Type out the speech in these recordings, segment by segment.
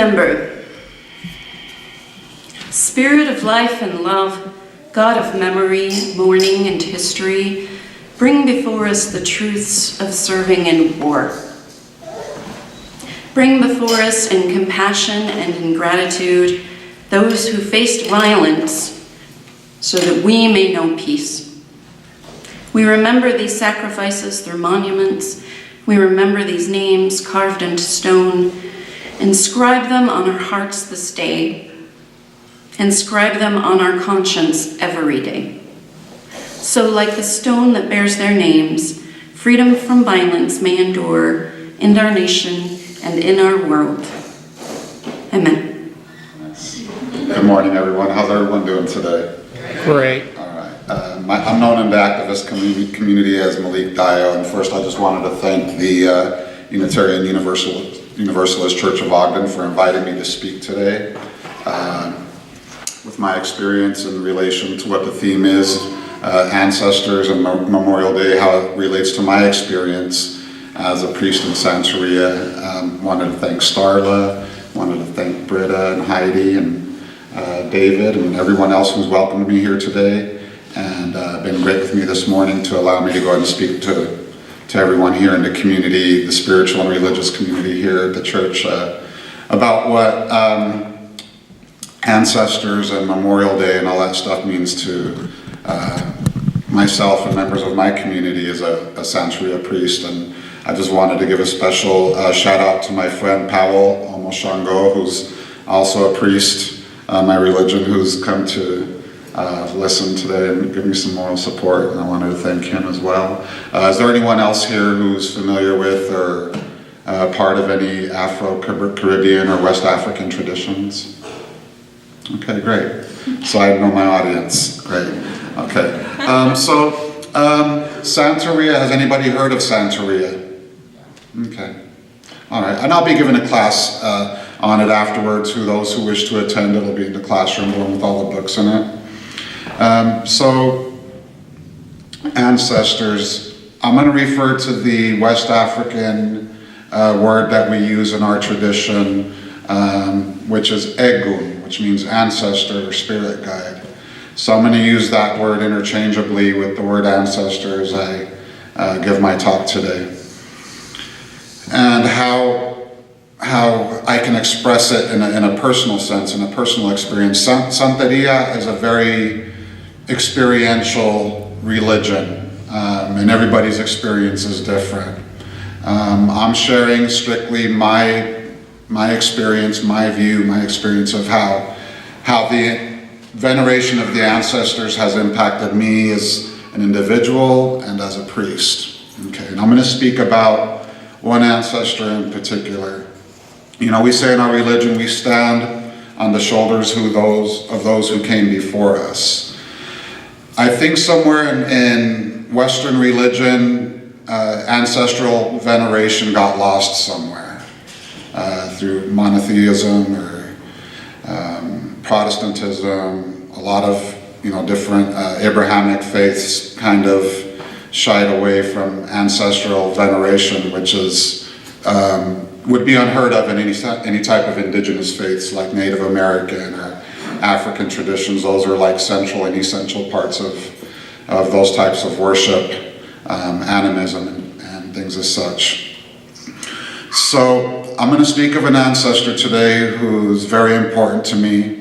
remember. Spirit of life and love, God of memory, mourning, and history, bring before us the truths of serving in war. Bring before us in compassion and in gratitude those who faced violence so that we may know peace. We remember these sacrifices through monuments. We remember these names carved into stone. Inscribe them on our hearts this day. Inscribe them on our conscience every day. So like the stone that bears their names, freedom from violence may endure in our nation and in our world. Amen. Good morning, everyone. How's everyone doing today? Great. All right. I'm known in the activist community as Malik Dio, and first I just wanted to thank the Unitarian Universalist Church of Ogden for inviting me to speak today. With my experience in relation to what the theme is, ancestors and Memorial Day, how it relates to my experience as a priest in Santeria. Wanted to thank Starla, wanted to thank Britta and Heidi and David and everyone else who's welcomed me here today, and been great with me this morning to allow me to go ahead and speak to everyone here in the community, the spiritual and religious community here at the church, about what ancestors and Memorial Day and all that stuff means to myself and members of my community as a Santeria priest. And I just wanted to give a special shout out to my friend Powell Omoshango, who's also a priest, my religion, who's come to listen today and give me some moral support, and I wanted to thank him as well. Is there anyone else here who's familiar with or part of any Afro-Caribbean or West African traditions? Okay, great. So I know my audience. Great. Okay. Santeria, has anybody heard of Santeria? Okay. All right. And I'll be giving a class on it afterwards. Those who wish to attend, it'll be in the classroom with all the books in it. So, ancestors, I'm going to refer to the West African word that we use in our tradition, which is Egun, which means ancestor or spirit guide. So I'm going to use that word interchangeably with the word ancestor as I give my talk today. And how I can express it in a personal sense, in a personal experience. Santeria is a very experiential religion, and everybody's experience is different. I'm sharing strictly my experience, my view, my experience of how the veneration of the ancestors has impacted me as an individual and as a priest. Okay, and I'm going to speak about one ancestor in particular. You know, we say in our religion we stand on the shoulders of those who came before us. I think somewhere in Western religion, ancestral veneration got lost somewhere through monotheism or Protestantism. A lot of different Abrahamic faiths kind of shied away from ancestral veneration, which is would be unheard of in any type of indigenous faiths like Native American or African traditions. Those are like central and essential parts of those types of worship, animism and things as such. So I'm going to speak of an ancestor today who's very important to me.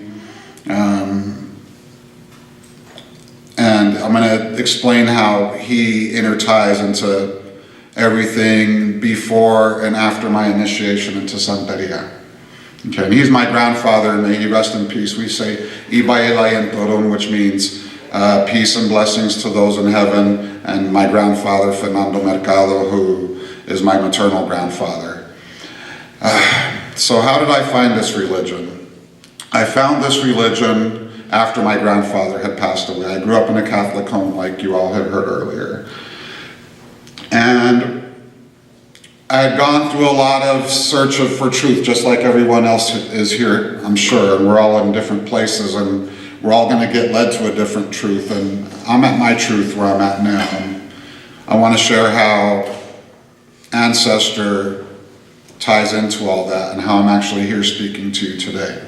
And I'm going to explain how he interties into everything before and after my initiation into Santeria. Okay, and he's my grandfather, and may he rest in peace. We say Iba Elayan Torun, which means peace and blessings to those in heaven, and my grandfather, Fernando Mercado, who is my maternal grandfather. So how did I find this religion? I found this religion after my grandfather had passed away. I grew up in a Catholic home, like you all had heard earlier. And I had gone through a lot of search for truth, just like everyone else is here, I'm sure. And we're all in different places, and we're all going to get led to a different truth. And I'm at my truth where I'm at now. And I want to share how ancestor ties into all that and how I'm actually here speaking to you today.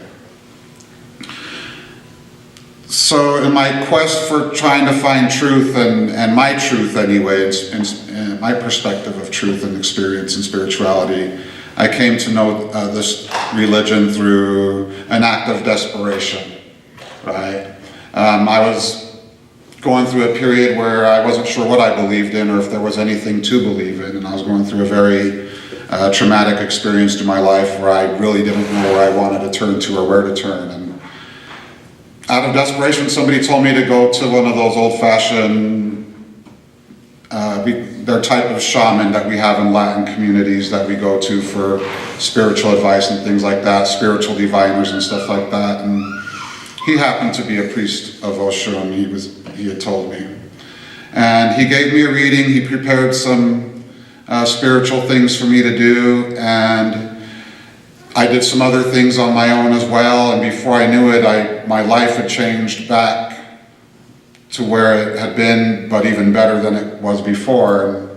So in my quest for trying to find truth, and my truth anyway, and my perspective of truth and experience and spirituality, I came to know this religion through an act of desperation, right? I was going through a period where I wasn't sure what I believed in or if there was anything to believe in, and I was going through a very traumatic experience in my life where I really didn't know where I wanted to turn to or where to turn. And out of desperation, somebody told me to go to one of those old-fashioned, their type of shaman that we have in Latin communities that we go to for spiritual advice and things like that, spiritual diviners and stuff like that. And he happened to be a priest of Oshun, he had told me. And he gave me a reading, he prepared some spiritual things for me to do, and I did some other things on my own as well, and before I knew it, my life had changed back to where it had been, but even better than it was before. And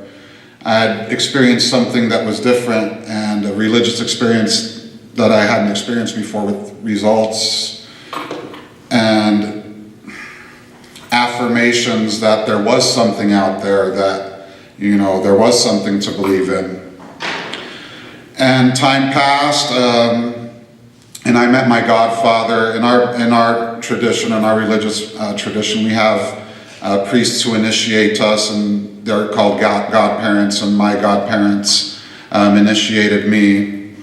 I had experienced something that was different, and a religious experience that I hadn't experienced before, with results and affirmations that there was something out there, that, there was something to believe in. And time passed, and I met my godfather. In our tradition, in our religious tradition, we have priests who initiate us, and they're called godparents, and my godparents initiated me.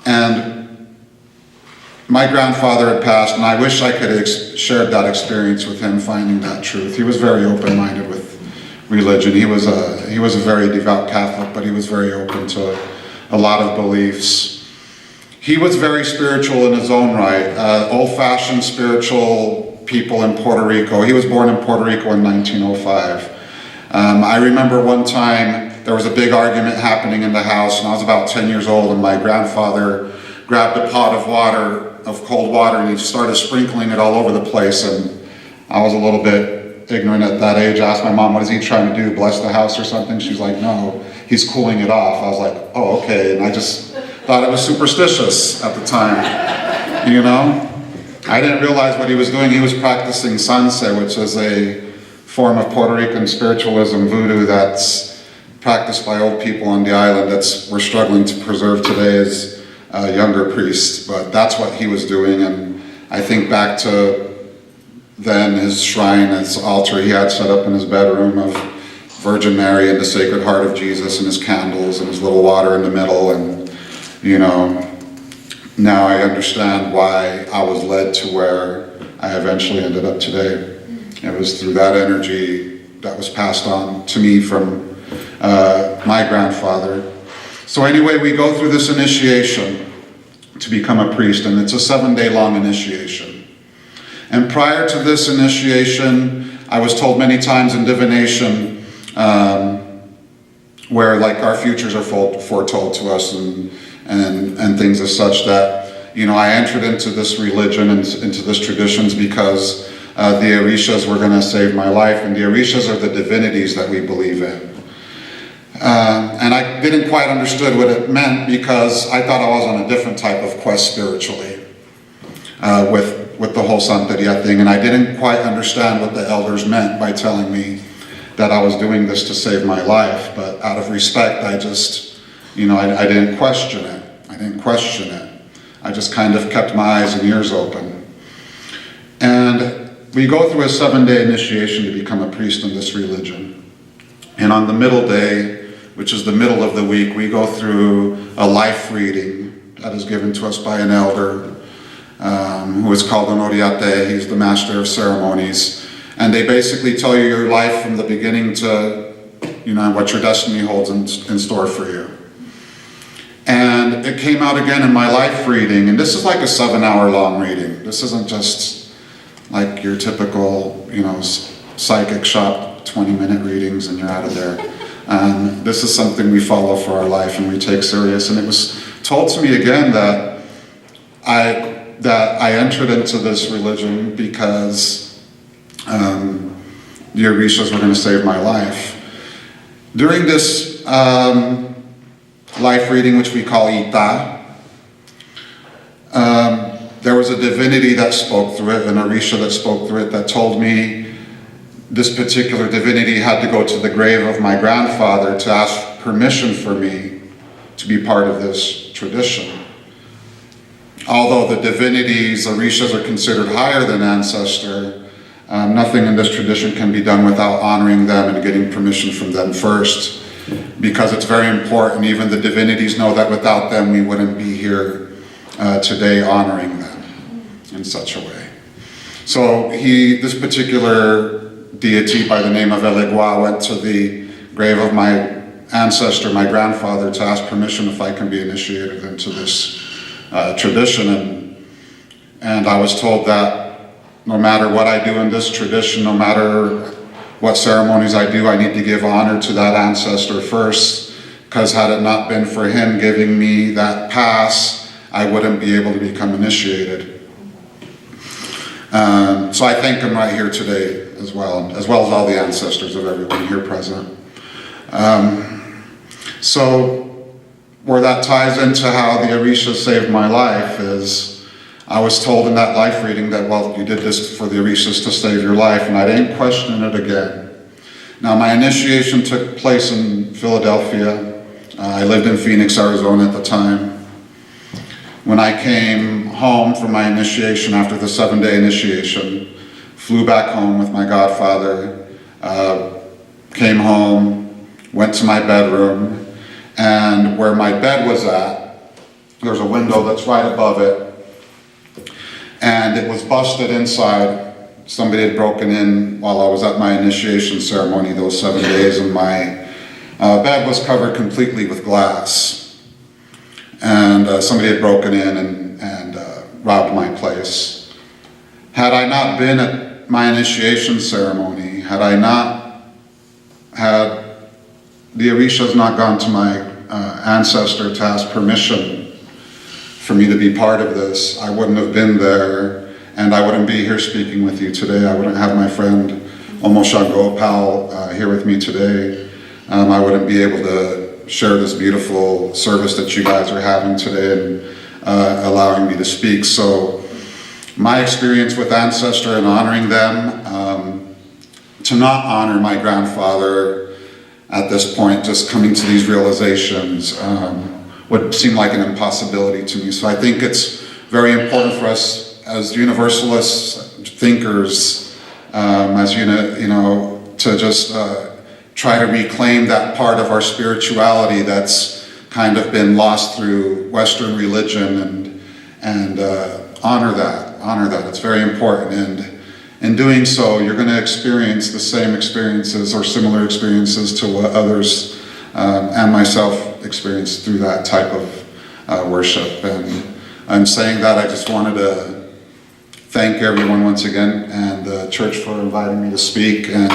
And my grandfather had passed, and I wish I could have shared that experience with him, finding that truth. He was very open-minded with religion. He was a very devout Catholic, but he was very open to a lot of beliefs. He was very spiritual in his own right, old-fashioned spiritual people in Puerto Rico. He was born in Puerto Rico in 1905. I remember one time there was a big argument happening in the house, and I was about 10 years old, and my grandfather grabbed a pot of cold water, and he started sprinkling it all over the place. And I was a little bit ignorant at that age. I asked my mom, what is he trying to do, bless the house or something? She's like, no, he's cooling it off. I was like, oh, okay. And I just thought it was superstitious at the time, I didn't realize what he was doing. He was practicing sanse, which is a form of Puerto Rican spiritualism, voodoo, that's practiced by old people on the island that we're struggling to preserve today as younger priests. But that's what he was doing. And I think back to then his shrine, his altar he had set up in his bedroom of Virgin Mary and the Sacred Heart of Jesus, and his candles and his little water in the middle. And now I understand why I was led to where I eventually ended up today. It was through that energy that was passed on to me from my grandfather. So anyway, we go through this initiation to become a priest, and it's a 7-day long initiation. And prior to this initiation, I was told many times in divination, where like our futures are foretold to us and things as such, that I entered into this religion and into this traditions because the Orishas were going to save my life, and the Orishas are the divinities that we believe in. And I didn't quite understand what it meant, because I thought I was on a different type of quest spiritually with the whole Santeria thing, and I didn't quite understand what the elders meant by telling me that I was doing this to save my life. But out of respect, I just, I didn't question it. I just kind of kept my eyes and ears open. And we go through a 7-day initiation to become a priest in this religion. And on the middle day, which is the middle of the week, we go through a life reading that is given to us by an elder who is called an Oriate. He's the master of ceremonies. And they basically tell you your life from the beginning to, what your destiny holds in store for you. And it came out again in my life reading, and this is like a 7-hour long reading. This isn't just like your typical, psychic shop, 20-minute readings and you're out of there. And this is something we follow for our life and we take serious. And it was told to me again that I entered into this religion because the Orishas were going to save my life. During this life reading, which we call Ita. There was a divinity that spoke through it, an Orisha that spoke through it, that told me this particular divinity had to go to the grave of my grandfather to ask permission for me to be part of this tradition. Although the divinities, Orishas, are considered higher than ancestor, nothing in this tradition can be done without honoring them and getting permission from them first, because it's very important. Even the divinities know that without them we wouldn't be here today honoring them in such a way. So this particular deity by the name of Elegua went to the grave of my ancestor, my grandfather, to ask permission if I can be initiated into this tradition. And I was told that no matter what I do in this tradition, no matter what ceremonies I do, I need to give honor to that ancestor first, because had it not been for him giving me that pass, I wouldn't be able to become initiated. So I thank him right here today as well as all the ancestors of everyone here present. So where that ties into how the Orisha saved my life is, I was told in that life reading that, well, you did this for the Orishas to save your life, and I didn't question it again. Now, my initiation took place in Philadelphia. I lived in Phoenix, Arizona at the time. When I came home from my initiation after the 7-day initiation, flew back home with my godfather, came home, went to my bedroom, and where my bed was at, there's a window that's right above it, and it was busted inside. Somebody had broken in while I was at my initiation ceremony those 7 days, and my bed was covered completely with glass. And somebody had broken in and robbed my place. Had I not been at my initiation ceremony, had the Orishas not gone to my ancestor to ask permission for me to be part of this, I wouldn't have been there, and I wouldn't be here speaking with you today. I wouldn't have my friend Omoshango Pal here with me today. I wouldn't be able to share this beautiful service that you guys are having today and allowing me to speak. So my experience with ancestor and honoring them, to not honor my grandfather at this point, just coming to these realizations, would seem like an impossibility to me. So I think it's very important for us as Universalists, thinkers, to just try to reclaim that part of our spirituality that's kind of been lost through Western religion, and honor that. It's very important, and in doing so, you're going to experience the same experiences or similar experiences to what others and myself experienced through that type of worship. And I'm saying that I just wanted to thank everyone once again, and the church for inviting me to speak, and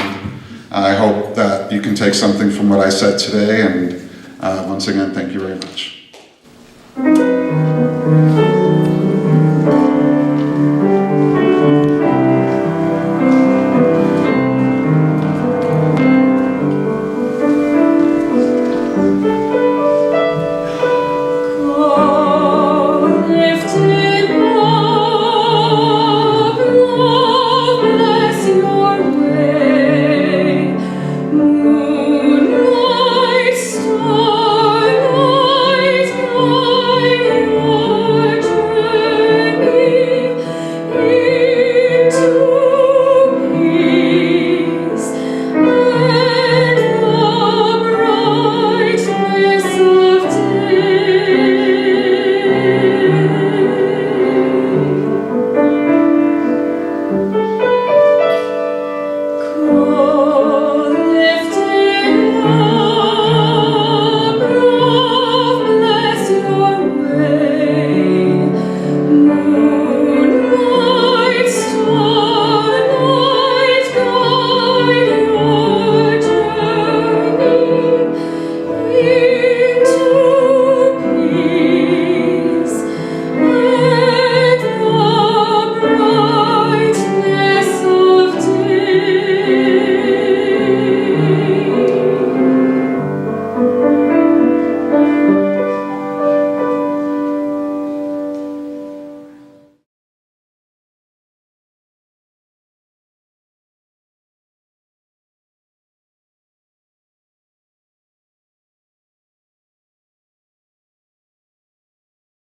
I hope that you can take something from what I said today, and once again, thank you very much.